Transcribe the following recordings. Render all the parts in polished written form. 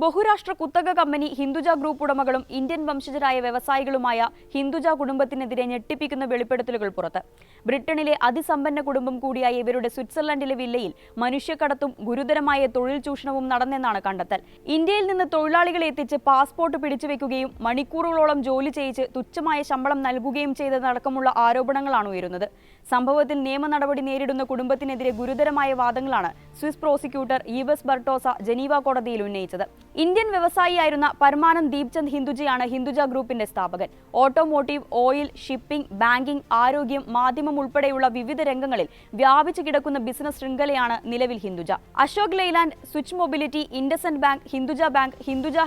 ബഹുരാഷ്ട്ര കുത്തക company Hinduja group ഉടമകളും Indian വംശജരായ വ്യവസായികളുമായ ഹിന്ദുജ കുടുംബത്തിനെതിരെ ഞെട്ടിപ്പിക്കുന്ന വെളിപ്പെടുത്തലുകൾ പുറത്ത്. ബ്രിട്ടനിലെ അതിസമ്പന്ന കുടുംബം കൂടിയായ ഇവരുടെ സ്വിറ്റ്സർലൻഡിലെ വില്ലയിൽ മനുഷ്യക്കടത്തും ഗുരുതരമായ തൊഴിൽ ചൂഷണവും നടന്നെന്നാണ് കണ്ടെത്തൽ. ഇന്ത്യയിൽ നിന്ന് തൊഴിലാളികളെ എത്തിച്ച് പാസ്പോർട്ട് പിടിച്ചുവെക്കുകയും മണിക്കൂറുകളോളം ജോലി ചെയ്യിച്ച് തുച്ഛമായ ശമ്പളം നൽകുകയും ചെയ്തതടക്കമുള്ള ആരോപണങ്ങളാണ് ഉയരുന്നത്. സംഭവത്തിൽ നിയമ നടപടി നേരിടുന്ന കുടുംബത്തിനെതിരെ ഗുരുതരമായ വാദങ്ങളാണ് സ്വിസ് പ്രോസിക്യൂട്ടർ ഈവസ് ബർട്ടോസ ജനീവ കോടതിയിൽ ഉന്നയിച്ചത്. ഇന്ത്യൻ വ്യവസായിയായിരുന്ന പരമാനന്ദ് ദീപ്ചന്ദ് ഹിന്ദുജയാണ് ഹിന്ദുജ ഗ്രൂപ്പിന്റെ സ്ഥാപകൻ. ഓട്ടോമോട്ടീവ്, ഓയിൽ, ഷിപ്പിംഗ്, ബാങ്കിംഗ്, ആരോഗ്യം, മാധ്യമം ഉൾപ്പെടെയുള്ള വിവിധ രംഗങ്ങളിൽ വ്യാപിച്ചു കിടക്കുന്ന ബിസിനസ് ശൃംഖലയാണ് നിലവിൽ Hinduja. Ashok Leyland, switch mobility, IndusInd bank, Hinduja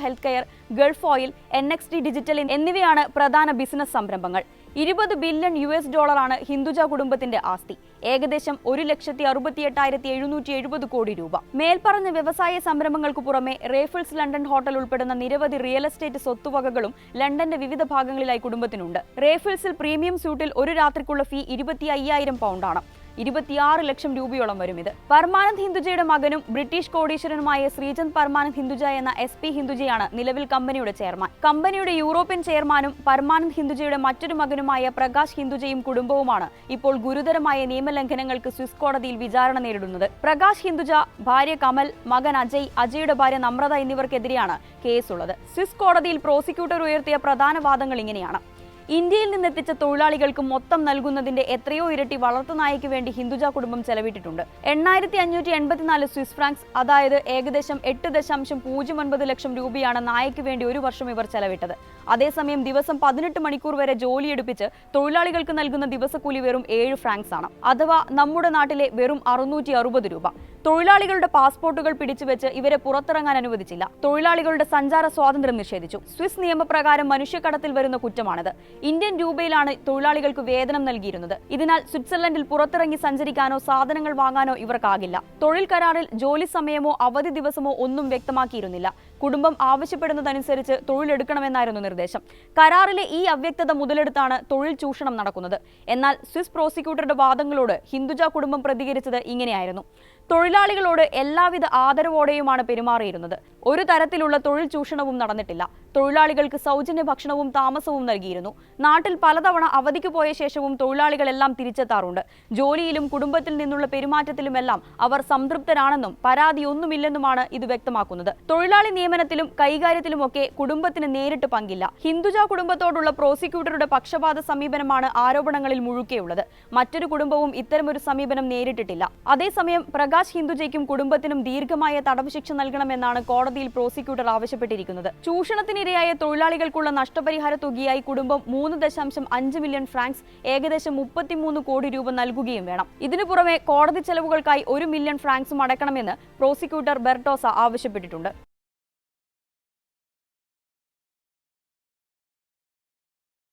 health care, Gulf oil, NXT digital എന്നിവയാണ് പ്രധാന ബിസിനസ് സംരംഭങ്ങൾ. $20 ബില്യൺ ആണ് ഹിന്ദുജ കുടുംബത്തിന്റെ ആസ്തി. ഏകദേശം 1,68,770 കോടി രൂപ. മേൽപ്പറഞ്ഞ വ്യവസായ സംരംഭങ്ങൾക്ക് പുറമെ റേഫിൾസ് ലണ്ടൻ ഹോട്ടൽ ഉൾപ്പെടുന്ന നിരവധി റിയൽ എസ്റ്റേറ്റ് സ്വത്തുവകകളും ലണ്ടന്റെ വിവിധ ഭാഗങ്ങളിലായി കുടുംബത്തിനുണ്ട്. റേഫിൾസിൽ പ്രീമിയം സ്യൂട്ടിൽ ഒരു രാത്രിക്കുള്ള ഫീ £25,000 ആണ്. 26 ലക്ഷം രൂപയോളം വരും ഇത്. പരമാനന്ദ് ഹിന്ദുജയുടെ മകനും ബ്രിട്ടീഷ് കോടീശ്വരനുമായ ശ്രീചന്ദ് പരമാനന്ദ് ഹിന്ദുജ എന്ന SP ഹിന്ദുജയാണ് നിലവിൽ കമ്പനിയുടെ ചെയർമാൻ. കമ്പനിയുടെ യൂറോപ്യൻ ചെയർമാനും പരമാനന്ദ് ഹിന്ദുജയുടെ മറ്റൊരു മകനുമായ പ്രകാശ് ഹിന്ദുജയും കുടുംബവുമാണ് ഇപ്പോൾ ഗുരുതരമായ നിയമലംഘനങ്ങൾക്ക് സ്വിസ് കോടതിയിൽ വിചാരണ നേരിടുന്നത്. പ്രകാശ് ഹിന്ദുജ, ഭാര്യ കമൽ, മകൻ അജയുടെ ഭാര്യ നമ്രത എന്നിവർക്കെതിരെയാണ് കേസുള്ളത്. സ്വിസ് കോടതിയിൽ പ്രോസിക്യൂട്ടർ ഉയർത്തിയ പ്രധാന വാദങ്ങൾ ഇങ്ങനെയാണ്. ഇന്ത്യയിൽ നിന്നെത്തിച്ച തൊഴിലാളികൾക്ക് മൊത്തം നൽകുന്നതിന്റെ എത്രയോ ഇരട്ടി വളർത്തുനായയ്ക്ക് വേണ്ടി ഹിന്ദുജ കുടുംബം ചെലവിട്ടിട്ടുണ്ട്. 8,584 സ്വിസ് ഫ്രാങ്ക്സ്, അതായത് ഏകദേശം 8.09 ലക്ഷം രൂപയാണ് നായയ്ക്ക് വേണ്ടി ഒരു വർഷം ഇവർ ചെലവിട്ടത്. അതേസമയം ദിവസം 18 മണിക്കൂർ വരെ ജോലിയെടുപ്പിച്ച് തൊഴിലാളികൾക്ക് നൽകുന്ന ദിവസക്കൂലി വെറും 7 ഫ്രാങ്ക്സ് ആണ്, അഥവാ നമ്മുടെ നാട്ടിലെ വെറും 660 രൂപ. തൊഴിലാളികളുടെ പാസ്പോർട്ടുകൾ പിടിച്ചുവെച്ച് ഇവരെ പുറത്തിറങ്ങാൻ അനുവദിച്ചില്ല. തൊഴിലാളികളുടെ സഞ്ചാര സ്വാതന്ത്ര്യം നിഷേധിച്ചു. സ്വിസ് നിയമപ്രകാരം മനുഷ്യക്കടത്തിൽ വരുന്ന കുറ്റമാണിത്. ഇന്ത്യൻ രൂപയിലാണ് തൊഴിലാളികൾക്ക് വേതനം നൽകിയിരുന്നത്. ഇതിനാൽ സ്വിറ്റ്സർലൻഡിൽ പുറത്തിറങ്ങി സഞ്ചരിക്കാനോ സാധനങ്ങൾ വാങ്ങാനോ ഇവർക്കാകില്ല. തൊഴിൽ കരാറിൽ ജോലി സമയമോ അവധി ദിവസമോ ഒന്നും വ്യക്തമാക്കിയിരുന്നില്ല. കുടുംബം ആവശ്യപ്പെടുന്നതനുസരിച്ച് തൊഴിലെടുക്കണമെന്നായിരുന്നു നിർദ്ദേശം. കരാറിലെ ഈ അവ്യക്തത മുതലെടുത്താണ് തൊഴിൽ ചൂഷണം നടക്കുന്നത്. എന്നാൽ സ്വിസ് പ്രോസിക്യൂട്ടറുടെ വാദങ്ങളോട് ഹിന്ദുജ കുടുംബം പ്രതികരിച്ചത് ഇങ്ങനെയായിരുന്നു. തൊഴിലാളികളോട് എല്ലാവിധ ആദരവോടെയുമാണ് പെരുമാറിയിരുന്നത്. ഒരു തരത്തിലുള്ള തൊഴിൽ ചൂഷണവും നടന്നിട്ടില്ല. തൊഴിലാളികൾക്ക് സൗജന്യ ഭക്ഷണവും താമസവും നൽകിയിരുന്നു. നാട്ടിൽ പലതവണ അവധിക്ക് പോയ ശേഷവും തൊഴിലാളികളെല്ലാം തിരിച്ചെത്താറുണ്ട്. ജോലിയിലും കുടുംബത്തിൽ നിന്നുള്ള പെരുമാറ്റത്തിലുമെല്ലാം അവർ സംതൃപ്തരാണെന്നും പരാതിയൊന്നുമില്ലെന്നുമാണ് ഇത് വ്യക്തമാക്കുന്നത്. തൊഴിലാളി നിയമനത്തിലും കൈകാര്യത്തിലുമൊക്കെ കുടുംബത്തിന് നേരിട്ട് പങ്കില്ല. ഹിന്ദുജ കുടുംബത്തോടുള്ള പ്രോസിക്യൂട്ടറുടെ പക്ഷപാത സമീപനമാണ് ആരോപണങ്ങളിൽ മുഴുക്കെയുള്ളത്. മറ്റൊരു കുടുംബവും ഇത്തരമൊരു സമീപനം നേരിട്ടിട്ടില്ല. അതേസമയം പ്രകാശ് ഹിന്ദുജയ്ക്കും കുടുംബത്തിനും ദീർഘമായ തടവ് ശിക്ഷ നൽകണമെന്നാണ് കോടതിയിൽ പ്രോസിക്യൂട്ടർ ആവശ്യപ്പെട്ടിരിക്കുന്നത്. ചൂഷണത്തിനിരയായ തൊഴിലാളികൾക്കുള്ള നഷ്ടപരിഹാര തുകയായി കുടുംബം 3.5 മില്യൺ ഫ്രാങ്ക്സ്, ഏകദേശം 33 കോടി രൂപ നൽകുകയും വേണം. ഇതിനു പുറമെ കോടതി ചെലവുകൾക്കായി 1 മില്യൺ ഫ്രാങ്ക്സും അടയ്ക്കണമെന്ന് പ്രോസിക്യൂട്ടർ ബെർട്ടോസ ആവശ്യപ്പെട്ടിട്ടുണ്ട്.